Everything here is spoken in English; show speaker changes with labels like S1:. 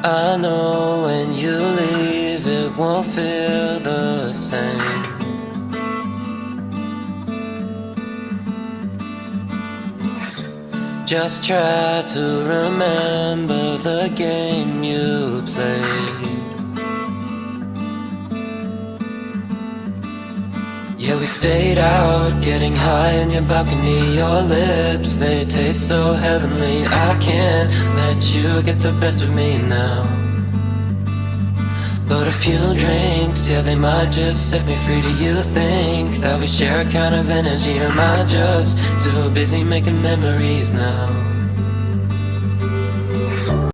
S1: I know when you leave it won't feel the same. Just try to remember the game you played. Yeah, we stayed out, getting high in your balcony. Your lips, they taste so heavenly. I can't let you get the best of me now. But a few drinks, yeah, they might just set me free. Do you think that we share a kind of energy? Am I just too busy making memories now?